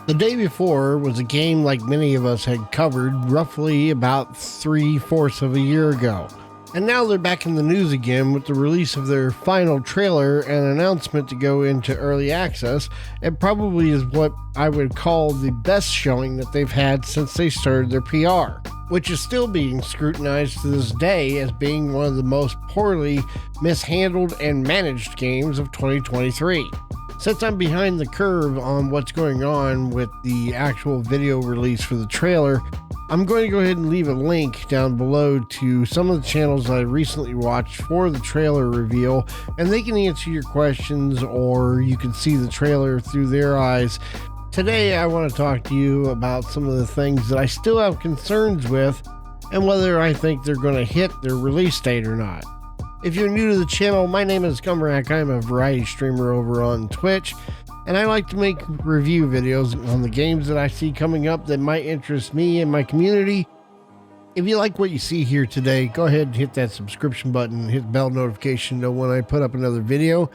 The day before was a game like many of us had covered roughly about 3/4 of a year ago. And now they're back in the news again with the release of their final trailer and announcement to go into early access. It probably is what I would call the best showing that they've had since they started their PR, which is still being scrutinized to this day as being one of the most poorly mishandled and managed games of 2023. Since I'm behind the curve on what's going on with the actual video release for the trailer, I'm going to go ahead and leave a link down below to some of the channels I recently watched for the trailer reveal, and they can answer your questions or you can see the trailer through their eyes. Today I want to talk to you about some of the things that I still have concerns with and whether I think they're going to hit their release date or not. If you're new to the channel, my name is Gumrack. I'm a variety streamer over on Twitch, and I like to make review videos on the games that I see coming up that might interest me and my community. If you like what you see here today, go ahead and hit that subscription button, hit bell notification to know when I put up another video.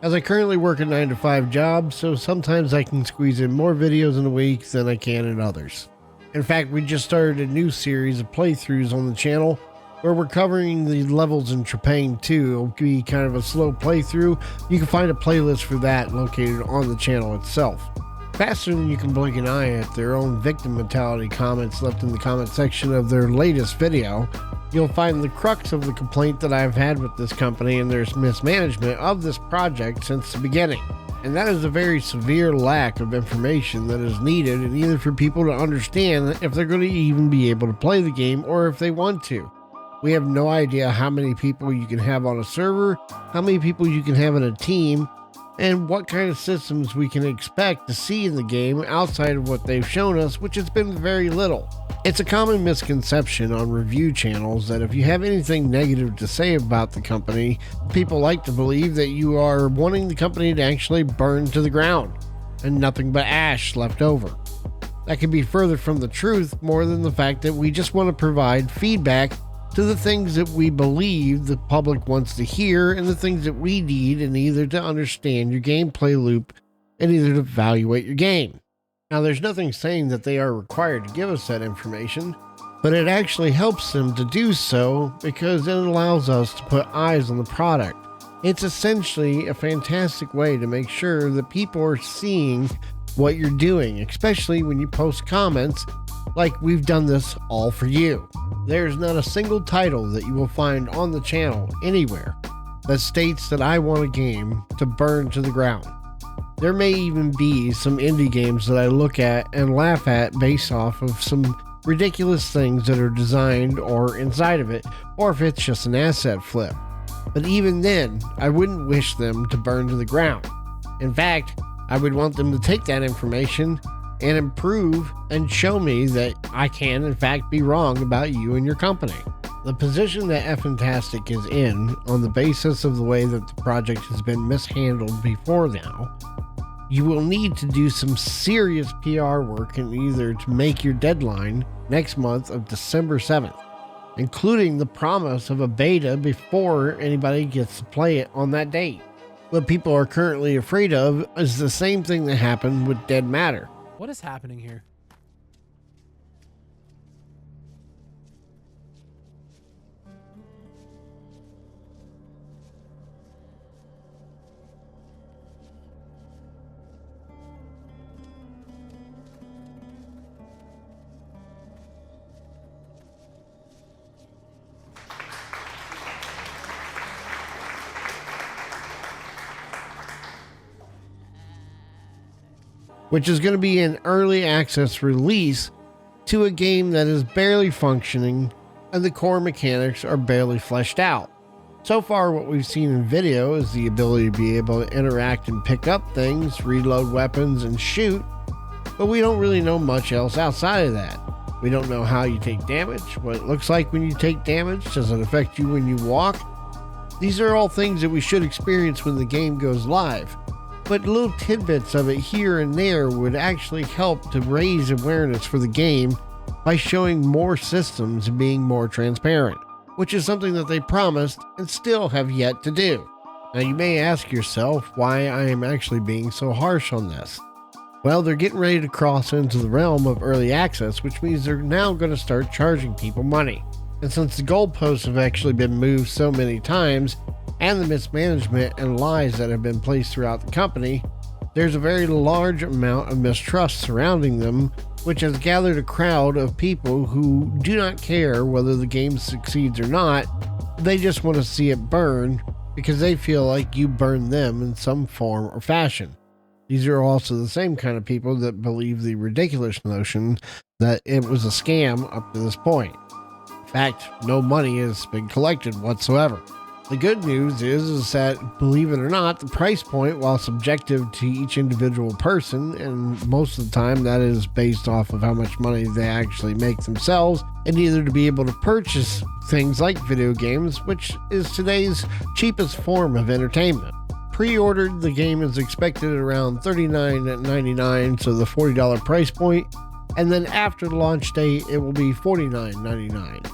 As I currently work a 9-to-5 job, so sometimes I can squeeze in more videos in a week than I can in others. In fact, we just started a new series of playthroughs on the channel where we're covering the levels in Trepang 2. It'll be kind of a slow playthrough. You can find a playlist for that located on the channel itself. Faster than you can blink an eye at their own victim mentality comments left in the comment section of their latest video, you'll find the crux of the complaint that I've had with this company and their mismanagement of this project since the beginning. And that is a very severe lack of information that is needed in either for people to understand if they're going to even be able to play the game or if they want to. We have no idea how many people you can have on a server, how many people you can have in a team, and what kind of systems we can expect to see in the game outside of what they've shown us, which has been very little. It's a common misconception on review channels that if you have anything negative to say about the company, people like to believe that you are wanting the company to actually burn to the ground and nothing but ash left over. That could be further from the truth more than the fact that we just want to provide feedback to the things that we believe the public wants to hear and the things that we need in either to understand your gameplay loop and either to evaluate your game. Now, there's nothing saying that they are required to give us that information, but it actually helps them to do so because it allows us to put eyes on the product. It's essentially a fantastic way to make sure that people are seeing what you're doing, especially when you post comments like we've done this all for you. There's not a single title that you will find on the channel anywhere that states that I want a game to burn to the ground. There may even be some indie games that I look at and laugh at based off of some ridiculous things that are designed or inside of it, or if it's just an asset flip. But even then, I wouldn't wish them to burn to the ground. In fact, I would want them to take that information and improve and show me that I can in fact be wrong about you and your company. The position that fntastic is in on the basis of the way that the project has been mishandled before now, you will need to do some serious PR work in either to make your deadline next month of December 7th, including the promise of a beta before anybody gets to play it on that date. What people are currently afraid of is the same thing that happened with Dead Matter. What is happening here? Which is going to be an early access release to a game that is barely functioning and the core mechanics are barely fleshed out. So far, what we've seen in video is the ability to be able to interact and pick up things, reload weapons, and shoot, but we don't really know much else outside of that. We don't know how you take damage, what it looks like when you take damage, does it affect you when you walk? These are all things that we should experience when the game goes live. But little tidbits of it here and there would actually help to raise awareness for the game by showing more systems and being more transparent, which is something that they promised and still have yet to do. Now you may ask yourself why I am actually being so harsh on this. Well, they're getting ready to cross into the realm of early access, which means they're now going to start charging people money. And since the goalposts have actually been moved so many times, and the mismanagement and lies that have been placed throughout the company, there's a very large amount of mistrust surrounding them, which has gathered a crowd of people who do not care whether the game succeeds or not. They just want to see it burn because they feel like you burned them in some form or fashion. These are also the same kind of people that believe the ridiculous notion that it was a scam up to this point. In fact, no money has been collected whatsoever. The good news is that, believe it or not, the price point, while subjective to each individual person, and most of the time that is based off of how much money they actually make themselves, and either to be able to purchase things like video games, which is today's cheapest form of entertainment. Pre-ordered, the game is expected at around $39.99, so the $40 price point, and then after the launch date, it will be $49.99.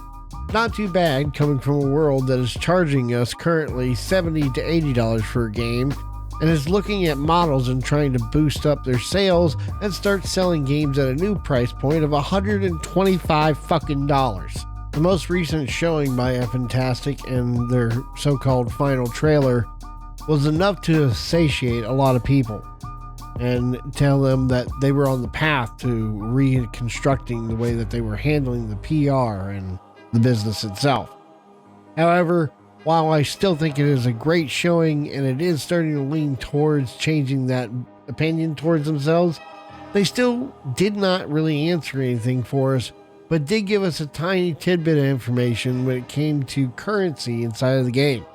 Not too bad coming from a world that is charging us currently $70 to $80 for a game and is looking at models and trying to boost up their sales and start selling games at a new price point of $125 fucking dollars. The most recent showing by fntastic and their so-called final trailer was enough to satiate a lot of people and tell them that they were on the path to reconstructing the way that they were handling the PR and the business itself. However, while I still think it is a great showing and it is starting to lean towards changing that opinion towards themselves, they still did not really answer anything for us, but did give us a tiny tidbit of information when it came to currency inside of the game,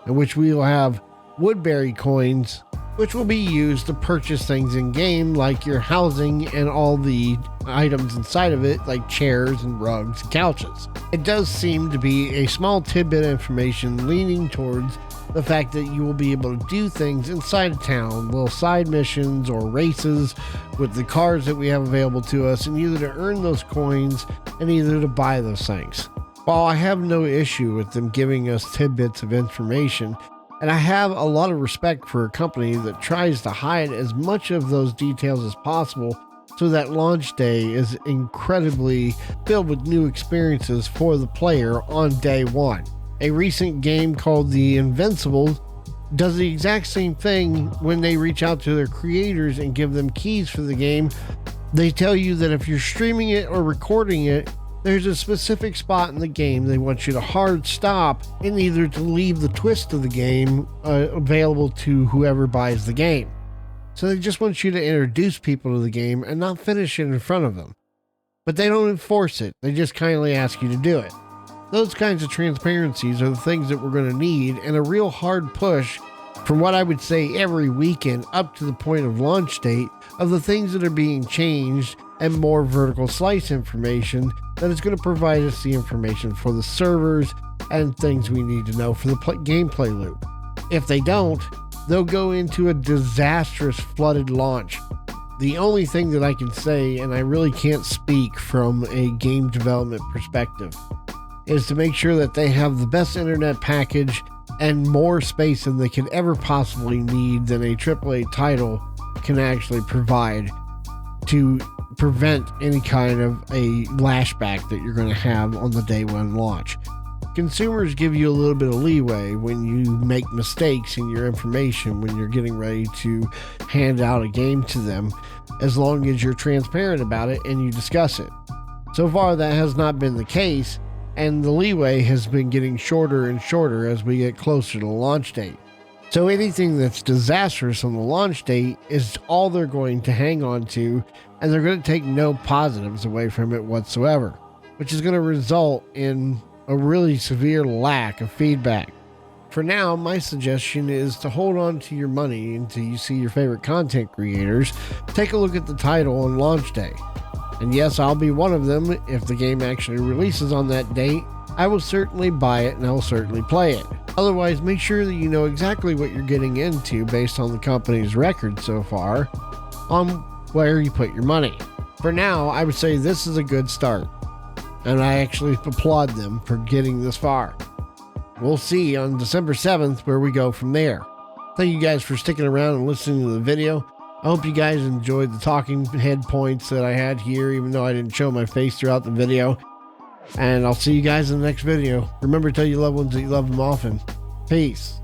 in which we will have Woodbury coins, which will be used to purchase things in game like your housing and all the items inside of it, like chairs and rugs and couches. It does seem to be a small tidbit of information leaning towards the fact that you will be able to do things inside of town, little side missions or races with the cars that we have available to us, and either to earn those coins and either to buy those things. While I have no issue with them giving us tidbits of information, and I have a lot of respect for a company that tries to hide as much of those details as possible so that launch day is incredibly filled with new experiences for the player on day one. A recent game called The Invincible does the exact same thing when they reach out to their creators and give them keys for the game. They tell you that if you're streaming it or recording it, there's a specific spot in the game they want you to hard stop and either to leave the twist of the game available to whoever buys the game. So they just want you to introduce people to the game and not finish it in front of them. But they don't enforce it, they just kindly ask you to do it. Those kinds of transparencies are the things that we're going to need, and a real hard push from what I would say every weekend up to the point of launch date of the things that are being changed and more vertical slice information that is going to provide us the information for the servers and things we need to know for the gameplay loop. If they don't, they'll go into a disastrous flooded launch. The only thing that I can say, and I really can't speak from a game development perspective, is to make sure that they have the best internet package and more space than they could ever possibly need than a AAA title can actually provide to prevent any kind of a lashback that you're going to have on the day one launch. Consumers give you a little bit of leeway when you make mistakes in your information when you're getting ready to hand out a game to them, as long as you're transparent about it and you discuss it. So far that has not been the case, and the leeway has been getting shorter and shorter as we get closer to the launch date. So anything that's disastrous on the launch date is all they're going to hang on to, and they're going to take no positives away from it whatsoever, which is going to result in a really severe lack of feedback. For now, my suggestion is to hold on to your money until you see your favorite content creators take a look at the title on launch day. And yes, I'll be one of them. If the game actually releases on that date, I will certainly buy it and I will certainly play it. Otherwise, make sure that you know exactly what you're getting into based on the company's record so far on where you put your money. For now, I would say this is a good start, and I actually applaud them for getting this far. We'll see on December 7th where we go from there. Thank you guys for sticking around and listening to the video. I hope you guys enjoyed the talking head points that I had here, even though I didn't show my face throughout the video. And I'll see you guys in the next video. Remember to tell your loved ones that you love them often. Peace.